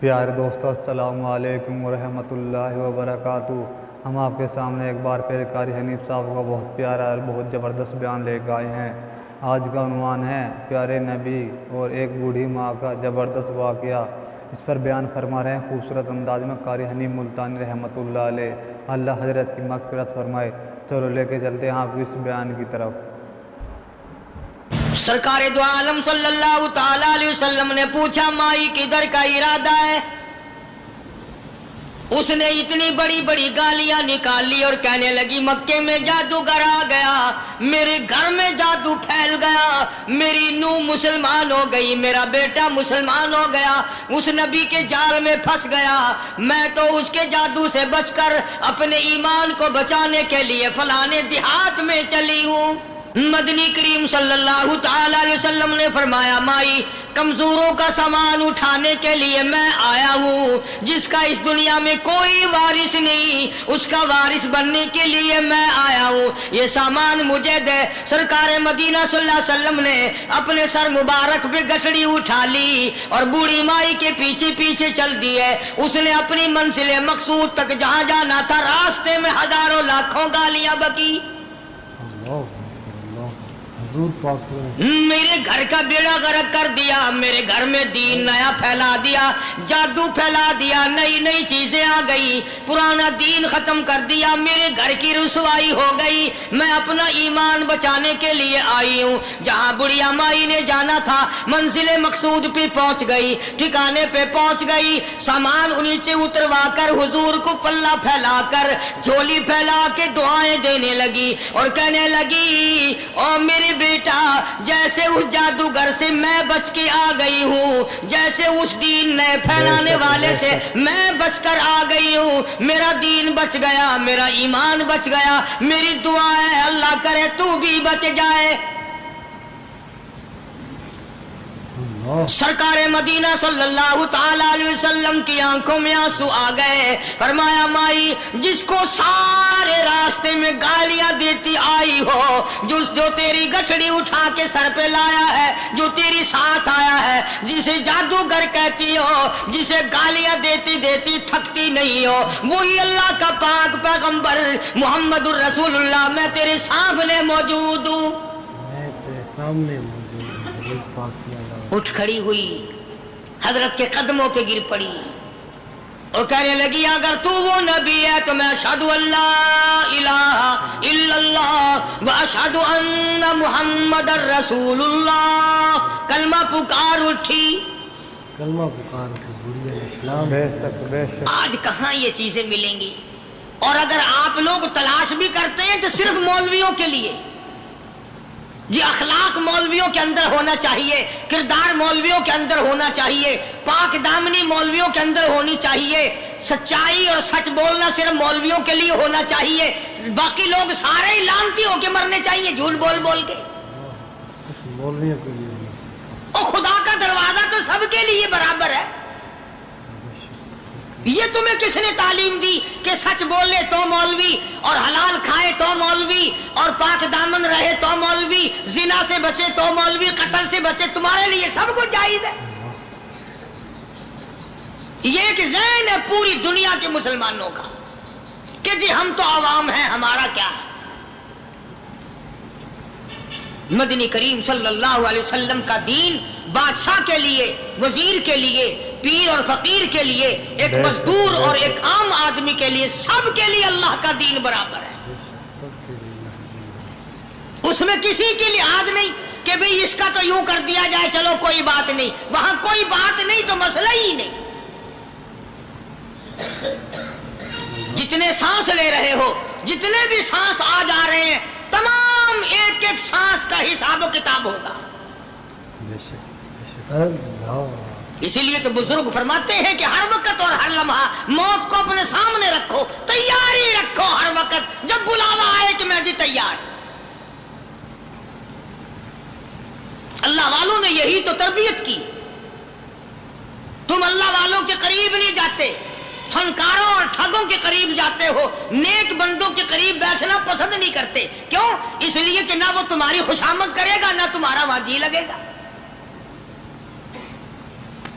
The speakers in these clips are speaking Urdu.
پیارے دوستو السلام علیکم ورحمۃ اللہ وبرکاتہ۔ ہم آپ کے سامنے ایک بار پھر قاری حنیف صاحب کا بہت پیارا اور بہت زبردست بیان لے کے آئے ہیں۔ آج کا عنوان ہے پیارے نبی اور ایک بوڑھی ماں کا زبردست واقعہ۔ اس پر بیان فرما رہے ہیں خوبصورت انداز میں قاری حنیف ملتانی رحمۃ اللہ علیہ، اللہ حضرت کی مغفرت فرمائے۔ چلو لے کے چلتے ہیں آپ کو اس بیان کی طرف۔ سرکار دو عالم صلی اللہ تعالی علیہ وسلم نے پوچھا مائی کدھر کا ارادہ ہے؟ اس نے اتنی بڑی بڑی گالیاں نکالی اور کہنے لگی مکے میں جادوگر آ گیا، میرے گھر میں جادو پھیل گیا، میری نوح مسلمان ہو گئی، میرا بیٹا مسلمان ہو گیا، اس نبی کے جال میں پھنس گیا، میں تو اس کے جادو سے بچ کر اپنے ایمان کو بچانے کے لیے فلانے دیہات میں چلی ہوں۔ مدنی کریم صلی اللہ تعالی علیہ وسلم نے فرمایا مائی کمزوروں کا سامان اٹھانے کے لیے میں آیا ہوں، جس کا اس دنیا میں کوئی وارث نہیں اس کا وارث بننے کے لیے میں آیا ہوں، یہ سامان مجھے دے۔ سرکار مدینہ صلی اللہ علیہ وسلم نے اپنے سر مبارک پہ گٹھڑی اٹھا لی اور بوڑھی مائی کے پیچھے پیچھے چل دیے۔ اس نے اپنی منزل مقصود تک جہاں جانا تھا راستے میں ہزاروں لاکھوں گالیاں بکی۔ میرے گھر کا بیڑا غرق کر دیا، میرے گھر میں دین نیا پھیلا دیا، جادو پھیلا دیا، نئی نئی چیزیں آ گئی، پرانا دین ختم کر دیا، میرے گھر کی رسوائی ہو گئی، میں اپنا ایمان بچانے کے لیے آئی ہوں۔ جہاں بڑھیا مائی نے جانا تھا منزل مقصود پہ پہنچ گئی، ٹھکانے پہ پہنچ گئی، سامان نیچے اتروا کر حضور کو پلہ پھیلا کر جھولی پھیلا کے دعائیں دینے لگی اور کہنے لگی او میرے بیٹا جیسے اس جادوگر سے میں بچ کے آ گئی ہوں، جیسے اس دین نئے پھیلانے والے سے میں بچ کر آ گئی ہوں، میرا دین بچ گیا، میرا ایمان بچ گیا، میری دعا ہے اللہ کرے تو بھی بچ جائے۔ سرکار مدینہ صلی اللہ تعالی علیہ وسلم کی آنکھوں میں آنسو آ گئے، فرمایا مائی جس کو سارے راستے میں گالیاں دیتی آئی ہو، جو تیری گٹھڑی اٹھا کے سر پہ لایا ہے، جو تیری ساتھ آیا ہے، جسے جادوگر کہتی ہو، جسے گالیاں دیتی دیتی تھکتی نہیں ہو، وہی اللہ کا پاک پیغمبر محمد الرسول اللہ، میں تیرے سامنے موجود ہوں۔ میں تیرے سامنے موجود ہوں۔ اٹھ کھڑی ہوئی، حضرت کے قدموں پہ گر پڑی اور کہنے لگی اگر تو وہ نبی ہے تو میں اشہد ان لا الہ الا اللہ و اشہد ان محمد الرسول اللہ۔ کلمہ پکار اٹھی، کلمہ پکار اٹھی، بڑھیا اسلام۔ بے شک بے شک۔ آج کہاں یہ چیزیں ملیں گی؟ اور اگر آپ لوگ تلاش بھی کرتے ہیں تو صرف مولویوں کے لیے، جی اخلاق مولویوں کے اندر ہونا چاہیے، کردار مولویوں کے اندر ہونا چاہیے، پاک دامنی مولویوں کے اندر ہونی چاہیے، سچائی اور سچ بولنا صرف مولویوں کے لیے ہونا چاہیے، باقی لوگ سارے ہی لانتی ہو کے مرنے چاہیے جھوٹ بول بول کے۔ مولویوں کے لیے اور خدا کا دروازہ تو سب کے لیے برابر ہے۔ یہ تمہیں کس نے تعلیم دی کہ سچ بولے تو مولوی، اور حلال کھائے تو مولوی، اور پاک دامن رہے تو مولوی، زنا سے بچے تو مولوی، قتل سے بچے، تمہارے لیے سب کچھ جائز ہے۔ یہ ایک ذہن ہے پوری دنیا کے مسلمانوں کا کہ جی ہم تو عوام ہیں، ہمارا کیا ہے۔ مدنی کریم صلی اللہ علیہ وسلم کا دین بادشاہ کے لیے، وزیر کے لیے، پیر اور فقیر کے لیے، ایک مزدور اور ایک عام آدمی کے لیے، سب کے لیے اللہ کا دین برابر ہے۔ اس میں کسی کی لحاظ نہیں کہ بھئی اس کا تو یوں کر دیا جائے چلو کوئی بات نہیں، وہاں کوئی بات نہیں تو مسئلہ ہی نہیں۔ جتنے سانس لے رہے ہو، جتنے بھی سانس آ جا رہے ہیں، تمام ایک ایک سانس کا حساب و کتاب ہوگا۔ اسی لیے تو بزرگ فرماتے ہیں کہ ہر وقت اور ہر لمحہ موت کو اپنے سامنے رکھو، تیاری رکھو ہر وقت، جب بلاوا آئے کہ میں جی تیار۔ اللہ والوں نے یہی تو تربیت کی۔ تم اللہ والوں کے قریب نہیں جاتے، فنکاروں اور ٹھگوں کے قریب جاتے ہو، نیک بندوں کے قریب بیٹھنا پسند نہیں کرتے۔ کیوں؟ اس لیے کہ نہ وہ تمہاری خوشامد کرے گا، نہ تمہارا وہاں جی لگے گا۔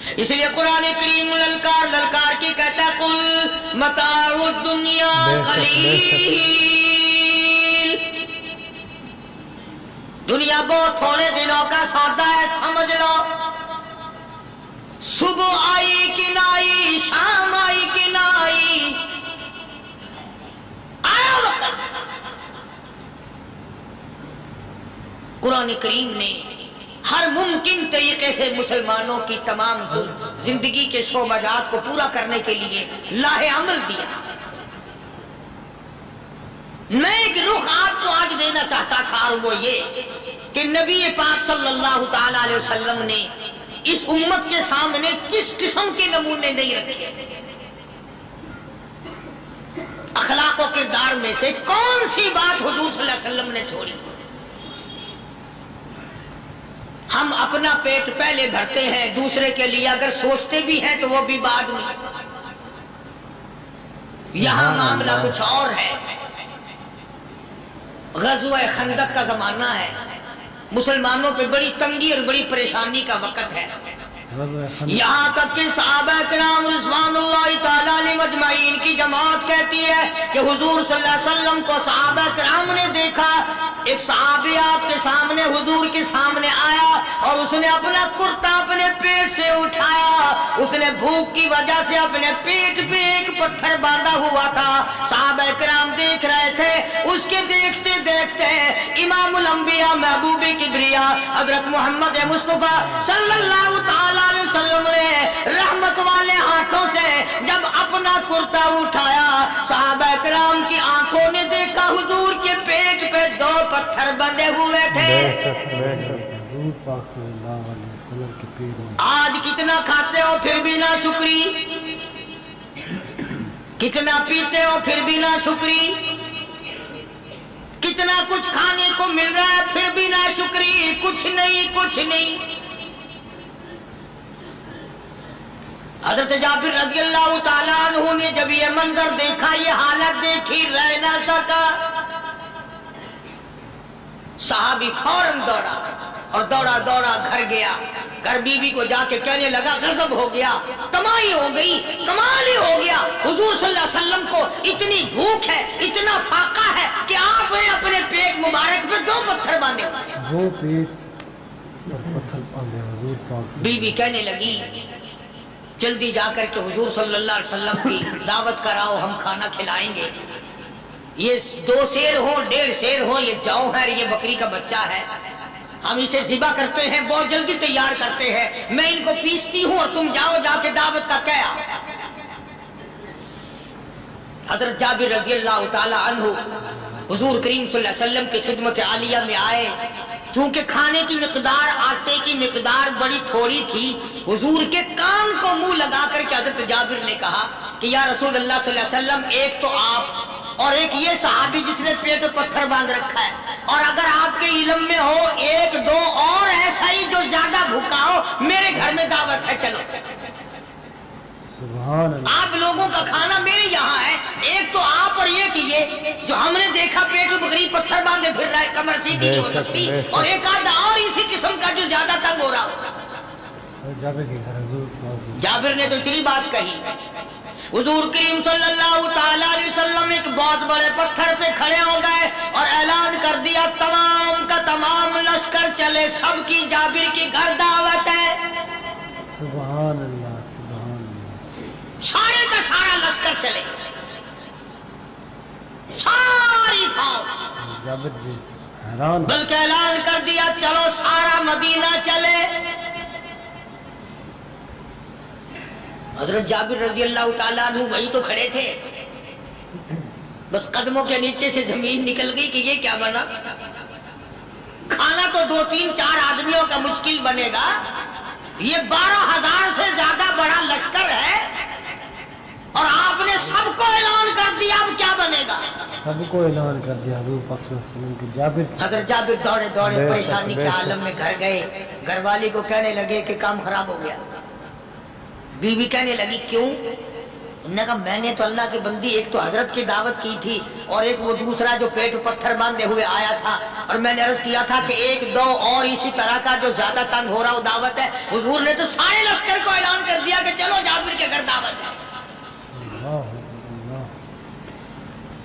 اس لیے قرآن کریم للکار للکار کی کہتا ہے قل متاع الدنیا قلیل، دنیا بہت تھوڑے دنوں کا سودا ہے، سمجھ لو، صبح آئی کہ نہ آئی، شام آئی کہ نہ آئی، آیا وقت۔ قرآن کریم نے ہر ممکن طریقے سے مسلمانوں کی تمام زندگی کے شعبات کو پورا کرنے کے لیے لاہ عمل دیا۔ میں ایک رخ آپ کو آج دینا چاہتا تھا، اور وہ یہ کہ نبی پاک صلی اللہ تعالی علیہ وسلم نے اس امت کے سامنے کس قسم کے نمونے نہیں رکھے، اخلاق و کردار میں سے کون سی بات حضور صلی اللہ علیہ وسلم نے چھوڑی۔ ہم اپنا پیٹ پہلے بھرتے ہیں، دوسرے کے لیے اگر سوچتے بھی ہیں تو وہ بھی بعد میں۔ یہاں معاملہ کچھ اور ہے۔ غزوہ خندق کا زمانہ ہے، مسلمانوں پہ بڑی تنگی اور بڑی پریشانی کا وقت ہے، یہاں تک کہ صحابہ کرام رضوان اللہ تعالی علیہم اجمعین کی جماعت کہتی ہے کہ حضور صلی اللہ علیہ وسلم کو صحابہ کرام نے دیکھا، ایک صحابی آپ کے سامنے حضور کے سامنے آیا اور اس نے اپنا کرتا اپنے پیٹ سے اٹھایا، اس نے بھوک کی وجہ سے اپنے پیٹ پہ ایک پتھر باندھا ہوا تھا، صحابہ کرام دیکھ رہے تھے، اس کے دیکھتے دیکھتے امام الانبیاء محبوب کبریا حضرت محمد مصطفیٰ صلی اللہ تعالی علیہ وسلم نے رحمت والے ہاتھوں سے جب اپنا کرتا اٹھایا، صحابہ کرام کی آنکھوں نے دیکھا حضور کے پیٹ پہ 2 پتھر بندے ہوئے تھے۔ حضور پاک صلی اللہ علیہ وسلم کے پیٹ میں آج کتنا کھاتے ہو پھر بھی نہ شکری، کتنا پیتے ہو پھر بھی نہ شکری، کتنا کچھ کھانے کو مل رہا ہے پھر بھی نہ شکری، کچھ نہیں کچھ نہیں۔ حضرت جابر رضی اللہ تعالیٰ عنہ نے جب یہ منظر دیکھا، یہ حالت دیکھی، رہ نہ سکا، صحابی فوراً دوڑا اور دوڑا دوڑا گھر گیا، گھر بیوی کو جا کے کہنے لگا غضب ہو گیا، تمائی ہو گئی، کمال ہی ہو گیا، حضور صلی اللہ علیہ وسلم کو اتنی بھوک ہے، اتنا فاقہ ہے کہ آپ نے اپنے پیٹ مبارک پہ 2 پتھر باندھے۔ 2 پیٹ اور پتھر باندھے حضور پاک سے۔ بیوی کہنے لگی جلدی جا کر کے حضور صلی اللہ علیہ وسلم کی دعوت کراؤ، ہم کھانا کھلائیں گے، یہ 2 شیر ہوں 1.5 شیر ہوں، یہ جاؤ ہے، یہ بکری کا بچہ ہے، ہم اسے ذبح کرتے ہیں، بہت جلدی تیار کرتے ہیں، میں ان کو پیستی ہوں اور تم جاؤ جا کے دعوت کا کیا۔ حضرت جابر رضی اللہ تعالی عنہ حضور کریم صلی اللہ علیہ وسلم کی خدمت عالیہ میں آئے، چونکہ کھانے کی مقدار، آٹے کی مقدار بڑی تھوڑی تھی، حضور کے کان کو منہ لگا کر کے حضرت جابر نے کہا کہ یا رسول اللہ صلی اللہ علیہ وسلم، ایک تو آپ اور ایک یہ صحابی جس نے پیٹ پہ پتھر باندھ رکھا ہے، اور اگر آپ کے علم میں ہو 1-2 اور ایسا ہی جو زیادہ بھوکا ہو، میرے گھر میں دعوت ہے، چلو۔ سبحان اللہ۔ آپ لوگوں کا کھانا میرے یہاں ہے، ایک تو آپ اور یہ کہ یہ جو ہم نے دیکھا پیٹ میں بکری پتھر باندھے پھر رہا ہے، کمر سیدھی نہیں ہو سکتی، اور ایک آدھا اور اسی قسم کا جو زیادہ تنگ ہو رہا ہو۔ جابر کے گھر حضور پاک جابر نے تو اتنی بات کہی، حضور کریم صلی اللہ تعالی علیہ وسلم ایک بہت بڑے پتھر پہ کھڑے ہو گئے اور اعلان کر دیا تمام کا تمام لشکر چلے، سب کی جابر کی گھر دعوت ہے۔ سبحان اللہ سبحان اللہ۔ سارے کا سارا لشکر چلے، ساری فوج، جابر بھی حیران، بلکہ اعلان کر دیا چلو سارا مدینہ چلے۔ حضرت جابر رضی اللہ تعالیٰ عنہ وہی تو کھڑے تھے، بس قدموں کے نیچے سے زمین نکل گئی کہ یہ کیا بنا، کھانا تو 2-3-4 آدمیوں کا مشکل بنے گا، یہ 12,000 سے زیادہ بڑا لشکر ہے، اور آپ نے سب کو اعلان کر دیا، اب کیا بنے گا؟ سب کو اعلان کر دیا حضور پاک صلی اللہ علیہ وسلم کے جابر۔ حضرت جابر دوڑے دوڑے پریشانی کے عالم میں گھر گئے، گھر والی کو کہنے لگے کہ کام خراب ہو گیا، بیوی کہنے لگی کیوں؟ انہوں نے کہا میں نے تو اللہ کی بندی ایک تو حضرت کی دعوت کی تھی اور ایک وہ دوسرا جو پیٹ پتھر باندھے ہوئے آیا تھا، اور میں نے عرض کیا تھا کہ ایک دو اور اسی طرح کا جو زیادہ تنگ ہو رہا وہ دعوت ہے۔ حضور نے تو سارے لشکر کو اعلان کر دیا کہ چلو جابر کے گھر دعوت ہے۔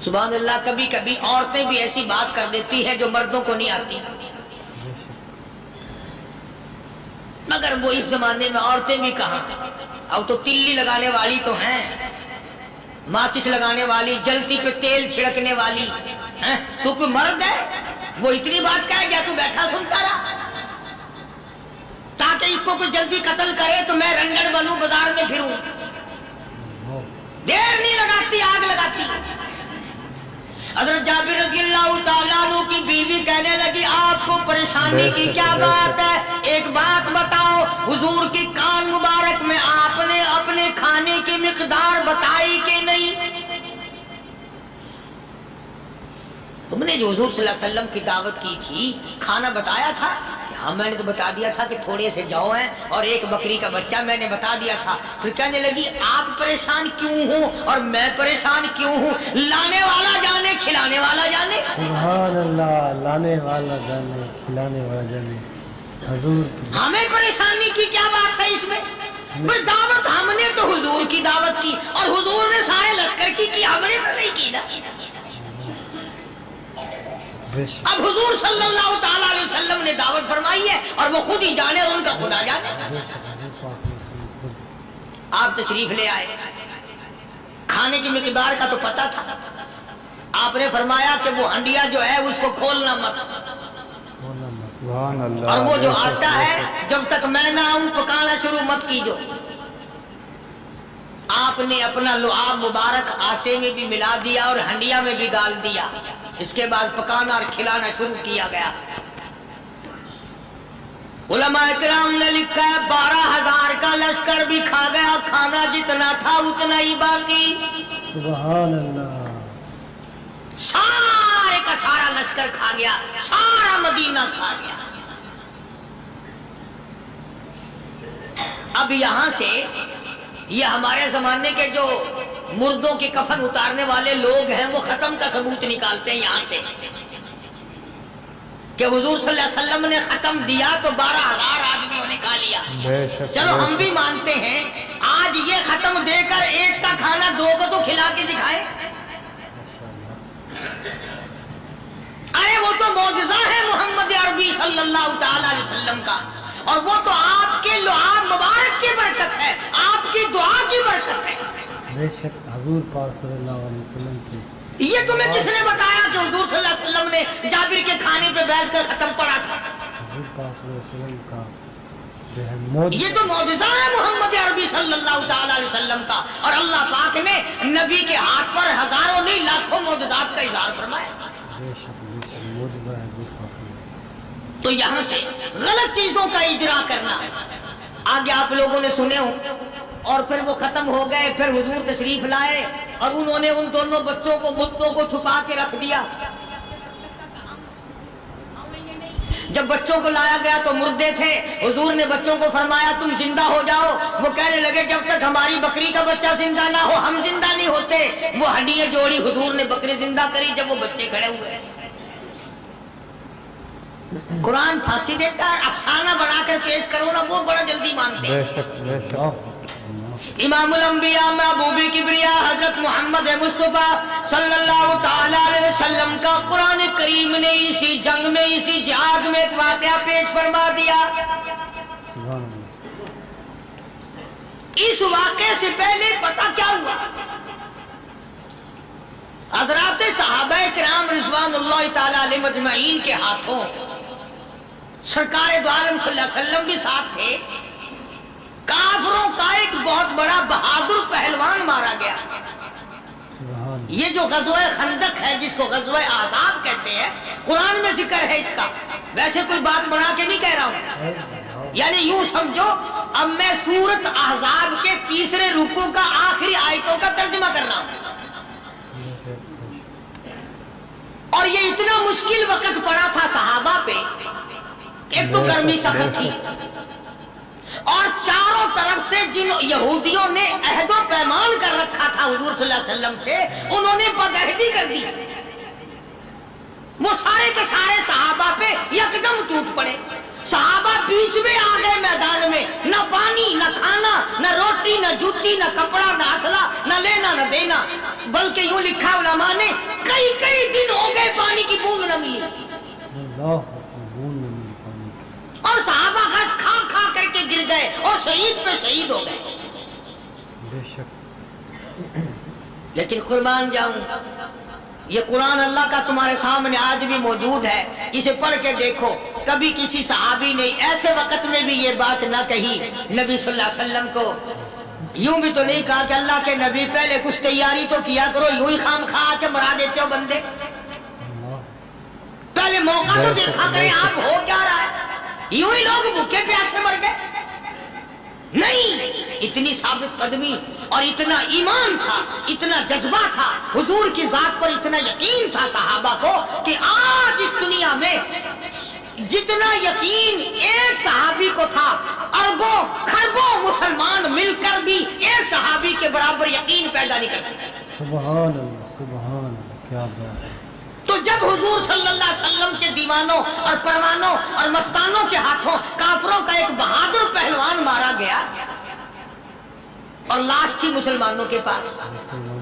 سبحان اللہ، کبھی کبھی عورتیں بھی ایسی بات کر دیتی ہیں جو مردوں کو نہیں آتی، مگر وہ اس زمانے میں عورتیں بھی کہاں، اب تو تلی لگانے والی تو ہیں، ماچس لگانے والی، جلتی پہ تیل چھڑکنے والی، تو کوئی مرد ہے وہ اتنی بات کہے گیا تو بیٹھا سنتا رہا تاکہ اس کو کوئی جلدی قتل کرے تو میں رنگڑ بنوں بازار میں پھروں، دیر نہیں لگاتی آگ لگاتی۔ حضرت جابر رضی اللہ تعالیٰ عنہ کی بیوی کہنے لگی آپ کو پریشانی کی کیا بات ہے، ایک بات بتاؤ، حضور کی کان مبارک میں آپ نے اپنے کھانے کی مقدار بتائی کہ نہیں؟ تم نے جو حضور صلی اللہ علیہ وسلم کی دعوت کی تھی کھانا بتایا تھا؟ ہاں میں نے تو بتا دیا تھا کہ تھوڑے سے جو ہیں اور ایک بکری کا بچہ میں نے بتا دیا تھا۔ پھر کہنے لگی آپ پریشان کیوں ہوں اور میں پریشان کیوں ہوں، لانے والا جانے کھلانے والا جانے۔ سبحان اللہ، لانے والا جانے کھلانے والا جانے۔ حضور ہمیں پریشانی کی کیا بات ہے اس میں؟ بس دعوت ہم نے تو حضور کی دعوت کی اور حضور نے سارے لشکر کی ہم نے تو نہیں کی نا۔ اب حضور صلی اللہ تعالیٰ علیہ وسلم نے دعوت فرمائی ہے اور وہ خود ہی جانے اور ان کا خدا جانے۔ آپ تشریف لے آئے، کھانے کی مقدار کا تو پتا تھا، آپ نے فرمایا کہ وہ ہنڈیا جو ہے اس کو کھولنا مت، اور وہ جو آٹا ہے جب تک میں نہ آؤں پکانا شروع مت کیجو۔ آپ نے اپنا لعاب مبارک آٹے میں بھی ملا دیا اور ہنڈیا میں بھی ڈال دیا، اس کے بعد پکانا اور کھلانا شروع کیا گیا۔ علماء کرام نے لکھا ہے 12,000 کا لشکر بھی کھا گیا، کھانا جتنا تھا اتنا ہی باقی۔ سبحان اللہ، سارے کا سارا لشکر کھا گیا، سارا مدینہ کھا گیا۔ اب یہاں سے یہ ہمارے زمانے کے جو مردوں کے کفن اتارنے والے لوگ ہیں وہ ختم کا ثبوت نکالتے ہیں یہاں سے کہ حضور صلی اللہ علیہ وسلم نے ختم دیا تو 12,000 آدمیوں نے کھا لیا۔ چلو ہم بھی مانتے ہیں آج یہ ختم دے کر ایک کا کھانا دو کو تو کھلا کے دکھائے۔ ارے وہ تو معجزہ ہے محمد عربی صلی اللہ تعالی علیہ وسلم کا، اور وہ تو آپ کے لعاب مبارک کی برکت ہے، آپ کی دعا کی برکت ہے۔ بے شک حضور پاک صلی اللہ علیہ وسلم کی یہ تمہیں کس نے بتایا کہ حضور صلی اللہ علیہ وسلم نے جابر کے کھانے پہ بیٹھ کر ختم پڑا تھا؟ حضور پاک صلی اللہ علیہ وسلم کا یہ تو معجزہ ہے محمد عربی صلی اللہ تعالی علیہ وسلم کا، اور اللہ پاک نے نبی کے ہاتھ پر ہزاروں نہیں لاکھوں معجزات کا اظہار فرمایا۔ بے شک معجزہ ہے حضور پاک صلی اللہ علیہ وسلم۔ تو یہاں سے غلط چیزوں کا اجرا کرنا، آگے آپ لوگوں نے سنے ہو، اور پھر وہ ختم ہو گئے، پھر حضور تشریف لائے اور انہوں نے ان دونوں بچوں کو بتوں کو چھپا کے رکھ دیا۔ جب بچوں کو لایا گیا تو مردے تھے، حضور نے بچوں کو فرمایا تم زندہ ہو جاؤ، وہ کہنے لگے جب تک ہماری بکری کا بچہ زندہ نہ ہو ہم زندہ نہیں ہوتے۔ وہ ہڈیاں جوڑی، حضور نے بکری زندہ کری جب وہ بچے کھڑے ہوئے۔ قرآن پھانسی دیتا ہے، افسانہ بنا کر پیش کرو نا وہ بڑا جلدی مانتے ہیں۔ امام الانبیاء محبوب کبریاء حضرت محمد مصطفیٰ صلی اللہ تعالی علیہ وسلم کا قرآن کریم نے اسی جنگ میں، اسی جہاد میں ایک واقعہ پیش فرما دیا۔ اس واقعے سے پہلے پتہ کیا ہوا؟ حضرات صحابہ کرام رضوان اللہ تعالی علیہ مجمعین کے ہاتھوں سرکار دو عالم صلی اللہ علیہ وسلم بھی ساتھ تھے، کافروں کا ایک بہت بڑا بہادر پہلوان مارا گیا۔ یہ جو غزوہ خندق ہے جس کو غزوہ احزاب کہتے ہیں، قرآن میں ذکر ہے اس کا، ویسے کوئی بات بنا کے نہیں کہہ رہا ہوں، یعنی یوں سمجھو اب میں سورت احزاب کے تیسرے رکوع کا آخری آیتوں کا ترجمہ کر رہا ہوں۔ اور یہ اتنا مشکل وقت پڑا تھا صحابہ پہ، ایک تو گرمی سخت تھی، اور چاروں طرف سے جن یہودیوں نے عہد و پیمان کر رکھا تھا حضور صلی اللہ علیہ وسلم سے، انہوں نے بدعہدی کر دی، وہ سارے کے سارے صحابہ پہ یکدم ٹوٹ پڑے، صحابہ بیچ میں آ گئے میدان میں، نہ پانی نہ کھانا نہ روٹی نہ جوتی نہ کپڑا نہ اسلحہ نہ لینا نہ دینا، بلکہ یوں لکھا علماء نے کئی کئی دن ہو گئے پانی کی بوند نہ ملی، اور صحابہ گھاس کھا کھا کر کے گر گئے اور شہید پہ شہید ہو گئے۔ بے شک لیکن قربان جاؤں، یہ قرآن اللہ کا تمہارے سامنے آج بھی موجود ہے، اسے پڑھ کے دیکھو، کبھی کسی صحابی نے ایسے وقت میں بھی یہ بات نہ کہی نبی صلی اللہ علیہ وسلم کو، یوں بھی تو نہیں کہا کہ اللہ کے نبی پہلے کچھ تیاری تو کیا کرو، یوں ہی خام خواہ کے مرا دیتے ہو بندے، پہلے موقع تو دیکھا کریں آپ ہو کیا رہا ہے، یوں ہی لوگ بھوکے پیاس سے مر گئے؟ نہیں، اتنی ثابت قدمی اور اتنا ایمان تھا، اتنا جذبہ تھا، حضور کی ذات پر اتنا یقین تھا صحابہ کو کہ آج اس دنیا میں جتنا یقین ایک صحابی کو تھا، اربوں کھربوں مسلمان مل کر بھی ایک صحابی کے برابر یقین پیدا نہیں کر سکے۔ سبحان اللہ سبحان اللہ، کیا بات ہے۔ تو جب حضور صلی اللہ علیہ وسلم کے دیوانوں اور پروانوں اور مستانوں کے ہاتھوں کافروں کا ایک بہادر پہلوان مارا گیا اور لاش تھی مسلمانوں کے پاس،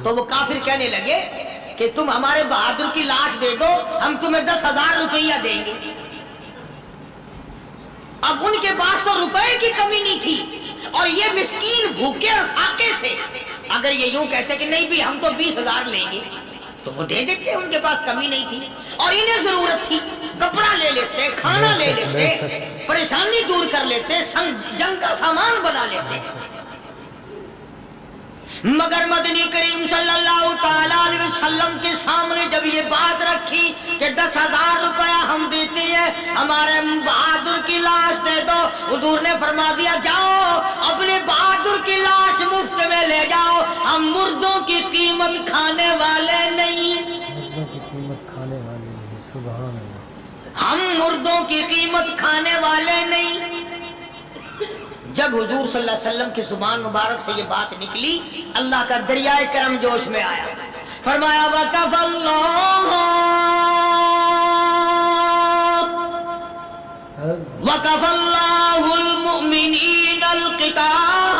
تو وہ کافر کہنے لگے کہ تم ہمارے بہادر کی لاش دے دو، ہم تمہیں 10,000 روپیہ دیں گے۔ اب ان کے پاس تو روپے کی کمی نہیں تھی، اور یہ مسکین بھوکے اور فاقے سے اگر یہ یوں کہتے کہ نہیں بھی ہم تو 20,000 لیں گے تو وہ دے دیتے، ان کے پاس کمی نہیں تھی، اور انہیں ضرورت تھی، کپڑا لے لیتے، کھانا لے لیتے، پریشانی دور کر لیتے، جنگ کا سامان بنا لیتے۔ مگر مدنی کریم صلی اللہ تعالی علیہ وسلم کے سامنے جب یہ بات رکھی کہ 10,000 روپیہ ہم دیتے ہیں، ہمارے بہادر کی لاش دے دو، حضور نے فرما دیا جاؤ اپنے بہادر کی لاش مفت میں لے جاؤ، ہم مردوں کی قیمت کھانے والے نہیں، مردوں کی قیمت کھانے والے ہیں، سبحان اللہ، ہم مردوں کی قیمت کھانے والے نہیں۔ جب حضور صلی اللہ علیہ وسلم کی زبان مبارک سے یہ بات نکلی، اللہ کا دریائے کرم جوش میں آیا، فرمایا وَكَفَى اللَّهُ الْمُؤْمِنِينَ الْقِتَالَ،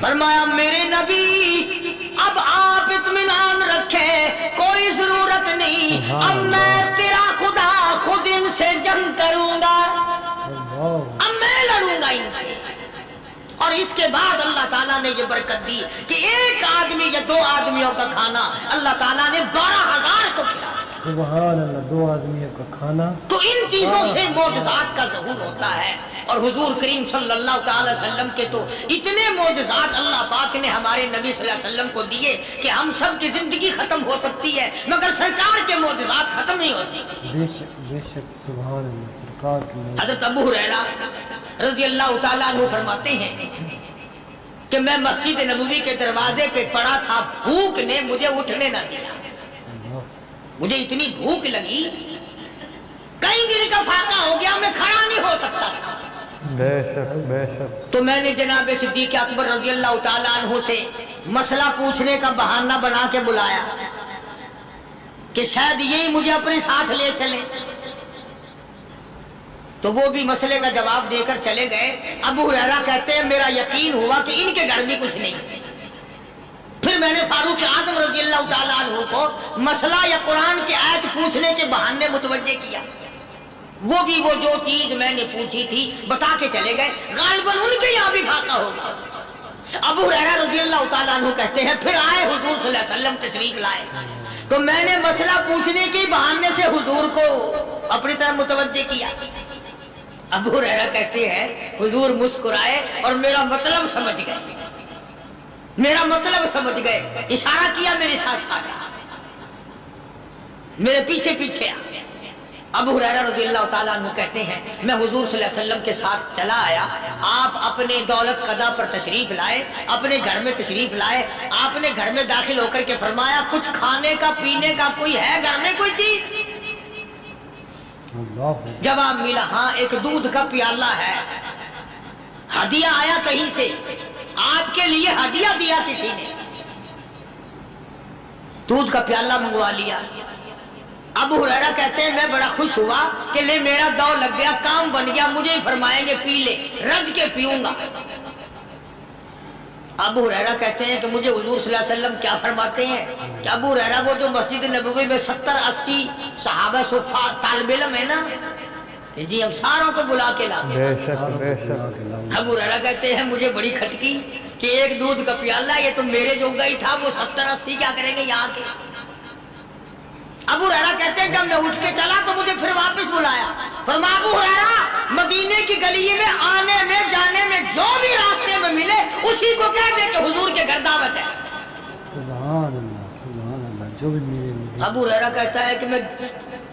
فرمایا میرے نبی اب آپ اطمینان رکھے، کوئی ضرورت نہیں، اب میں تیرا خدا خود ان سے جنگ کروں گا، اب میں لڑوں گا ان سے۔ اور اس کے بعد اللہ تعالیٰ نے یہ برکت دی کہ ایک آدمی یا 2 آدمیوں کا کھانا اللہ تعالیٰ نے 12,000 کو کھلایا۔ سبحان اللہ، 2 آدمیوں کا کھانا۔ تو ان چیزوں سے معجزات کا ظہور ہوتا ہے، اور حضور کریم صلی اللہ تعالی وسلم کے تو اتنے معجزات اللہ پاک نے ہمارے نبی صلی اللہ علیہ وسلم کو دیے کہ ہم سب کی زندگی ختم ہو سکتی ہے مگر سرکار کے معجزات ختم نہیں ہو سکتی۔ بے شک سبحان اللہ، سرکار کی حضرت ابو ہریرہ رضی اللہ تعالیٰ عنہ فرماتے ہیں کہ میں مسجد نبوی کے دروازے پہ پڑا تھا، بھوک نے مجھے اٹھنے نہ دیا، مجھے اتنی بھوک لگی، کئی دن کا فاقہ ہو گیا، میں کھڑا نہیں ہو سکتا تھا۔ بے شک تو میں نے جناب صدیق اکبر رضی اللہ تعالیٰ عنہ سے مسئلہ پوچھنے کا بہانہ بنا کے بلایا کہ شاید یہی مجھے اپنے ساتھ لے چلے، تو وہ بھی مسئلے کا جواب دے کر چلے گئے۔ ابو ہریرہ کہتے ہیں میرا یقین ہوا کہ ان کے گھر میں کچھ نہیں۔ پھر میں نے فاروق اعظم رضی اللہ تعالیٰ عنہ کو مسئلہ یا قرآن کی آیت پوچھنے کے بہانے متوجہ کیا، وہ بھی وہ جو چیز میں نے پوچھی تھی بتا کے چلے گئے، غالباً ان کے یہاں بھی فاقہ ہوگا۔ ابو ہریرہ رضی اللہ تعالیٰ عنہ کہتے ہیں پھر آئے حضور صلی اللہ علیہ وسلم تشریف لائے، تو میں نے مسئلہ پوچھنے کے بہانے سے حضور کو اپنی طرف متوجہ کیا۔ ابو ہریرہ کہتے ہیں حضور مسکرائے اور میرا مطلب سمجھ گئے، میرا مطلب سمجھ گئے، اشارہ کیا میرے ساتھ ساتھ، میرے پیچھے پیچھے آ۔ ابو ہریرہ رضی اللہ تعالیٰ عنہ کہتے ہیں میں حضور صلی اللہ علیہ وسلم کے ساتھ چلا آیا، آپ اپنے دولت قضا پر تشریف لائے، اپنے گھر میں تشریف لائے، آپ نے گھر میں داخل ہو کر کے فرمایا کچھ کھانے کا پینے کا کوئی ہے گھر میں کوئی چیز؟ اللہ جواب ملا ہاں ایک دودھ کا پیالہ ہے، ہدیہ آیا کہیں سے، آپ کے لیے ہدیہ دیا کسی نے، دودھ کا پیالہ منگوا لیا۔ ابو ہریرہ کہتے ہیں میں بڑا خوش ہوا کہ لے میرا داؤ لگ گیا، کام بن گیا، مجھے ہی فرمائیں گے پی لے، رج کے پیوں گا۔ ابو ہریرہ کہتے ہیں کہ مجھے حضور صلی اللہ علیہ وسلم کیا فرماتے ہیں کہ ابو ہریرہ وہ جو مسجد نبوی میں 70-80 صحابہ صفا طالب علم ہے نا، جی ہم ساروں کو بلا کے لاتے بے شک بے شک۔ ابو ہریرہ کہتے ہیں مجھے بڑی کھٹکی کہ ایک دودھ کا پیالہ، یہ تو میرے جو گئی تھا، وہ 70-80 کیا کریں گے یہاں کے۔ ابو ہریرہ کہتے ہیں جب میں اٹھ کے چلا تو مجھے پھر واپس بلایا، فرمایا ابو ہریرہ مدینے کی گلی میں آنے میں جانے میں جو بھی راستے میں ملے اسی کو کہہ دے کہ حضور کے گھر دعوت ہے۔ سبحان اللہ، جو بھی میرے مدینے۔ ابو ہریرہ کہتا ہے کہ میں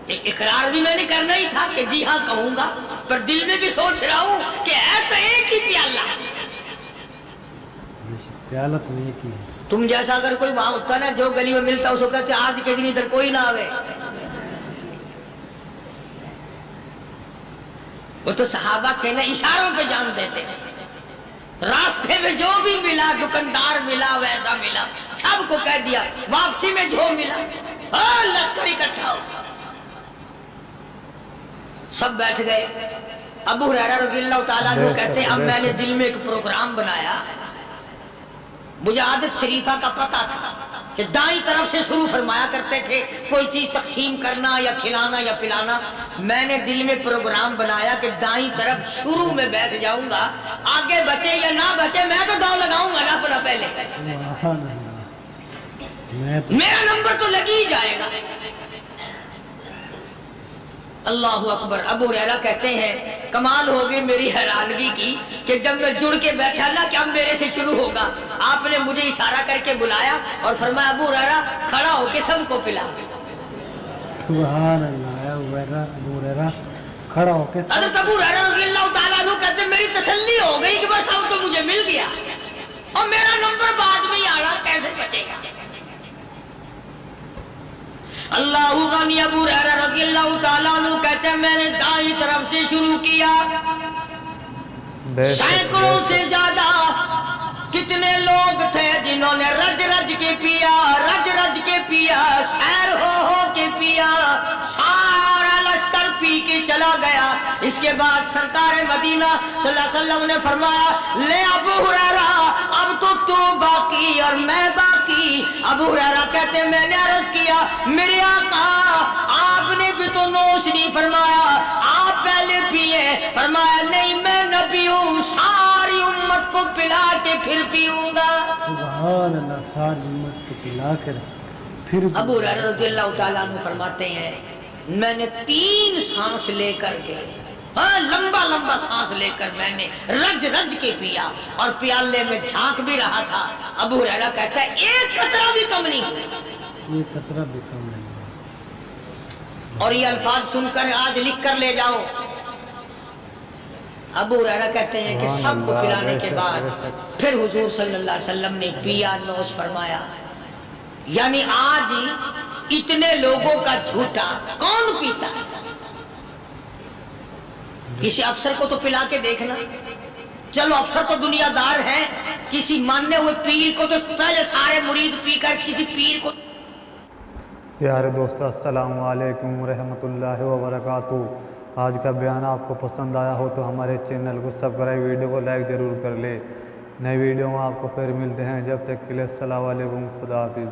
اقرار بھی میں نے کرنا ہی تھا کہ جی ہاں کہوں گا، پر دل میں بھی سوچ رہا ہوں کہ ایسا ایک ہی پیالہ، پیالہ تو ایک ہی ہے۔ تم جیسا اگر کوئی وہاں ہوتا نا جو گلی میں ملتا اس کو کہتے آج کے دن ادھر کوئی نہ آوے۔ وہ تو صحابہ تھے نا، اشاروں پہ جان دیتے تھے، راستے میں جو بھی ملا، دکاندار ملا ویسا ملا، سب کو کہہ دیا، واپسی میں جو ملا لشکر اکٹھا ہو۔ سب بیٹھ گئے۔ ابو ہریرہ رضی اللہ تعالیٰ عنہ کہتے ہیں اب میں نے دل میں ایک پروگرام بنایا، مجھے عادت شریفہ کا پتہ تھا کہ دائیں طرف سے شروع فرمایا کرتے تھے کوئی چیز تقسیم کرنا یا کھلانا یا پلانا، میں نے دل میں پروگرام بنایا کہ دائیں طرف شروع میں بیٹھ جاؤں گا، آگے بچے یا نہ بچے میں تو داؤ لگاؤں گا نا اپنا پہلے، سبحان اللہ، میرا نمبر تو لگ ہی جائے گا۔ اللہ اکبر۔ ابو ہریرہ کہتے ہیں کمال ہوگی میری حیرانگی کی کہ جب میں جڑ کے بیٹھا نا کہ اب میرے سے شروع ہوگا، آپ نے مجھے اشارہ کر کے بلایا اور فرمایا ابو ہریرہ کھڑا ہو کے سب کو پلا۔ سبحان اللہ، ابو ہریرہ کھڑا ہو کے حضرت ابو ہریرہ رضی اللہ تعالیٰ عنہ کہتے ہیں میری تسلی ہو گئی کہ بس اب تو مجھے مل گیا اور میرا نمبر بعد میں ہی آ رہا، کیسے بچے گا۔ اللہ غنی۔ ابو ہریرہ رضی اللہ تعالیٰ عنہ کہتے ہیں میں نے دائیں طرف سے شروع کیا، سینکڑوں سے زیادہ کتنے لوگ تھے جنہوں نے رج رج کے پیا، رج رج کے پیا، سیر ہو کے پیا، سارا لشکر پی کے چلا گیا۔ اس کے بعد سرکار مدینہ صلی اللہ علیہ وسلم نے فرمایا لے ابو ہریرہ اب تو باقی اور میں باقی۔ ابو ہریرہ کہتے ہیں میں نے عرض کیا میرے آقا آپ نے بھی تو نوش نہیں فرمایا، آپ پہلے پیے۔ فرمایا نہیں میں نہ پیوں، ساری امت کو پلا کے پھر پیوں گا۔ سبحان اللہ، ساری امت کو پلا کر پھر۔ ابو ہریرہ رضی اللہ تعالیٰ عنہ فرماتے ہیں میں نے 3 سانس لے کر کے، لمبا لمبا سانس لے کر میں نے رج رج کے پیا اور پیالے میں جھانک بھی رہا تھا۔ ابو ہریرہ کہتا ہے ایک قطرہ بھی کم نہیں ہوئی، یہ قطرہ بھی کم نہیں ہے۔ اور یہ الفاظ سن کر آج لکھ کر لے جاؤ۔ ابو ہریرہ کہتے ہیں کہ سب کو پلانے کے بعد پھر حضور صلی اللہ علیہ وسلم نے پیا، نوش فرمایا۔ یعنی آج اتنے لوگوں کا جھوٹا کون پیتا ہے؟ کسی افسر کو تو پلا کے دیکھنا، چلو افسر تو دنیا دار ہیں، کسی ماننے ہوئے پیر کو تو پہلے سارے مرید پی کر کسی پیر کو۔ پیارے دوستو السلام علیکم ورحمۃ اللہ وبرکاتہ۔ آج کا بیان آپ کو پسند آیا ہو تو ہمارے چینل کو سبسکرائب، ویڈیو کو لائک ضرور کر لے۔ نئی ویڈیو میں آپ کو پھر ملتے ہیں، جب تک کے لیے السلام علیکم، خدا حافظ۔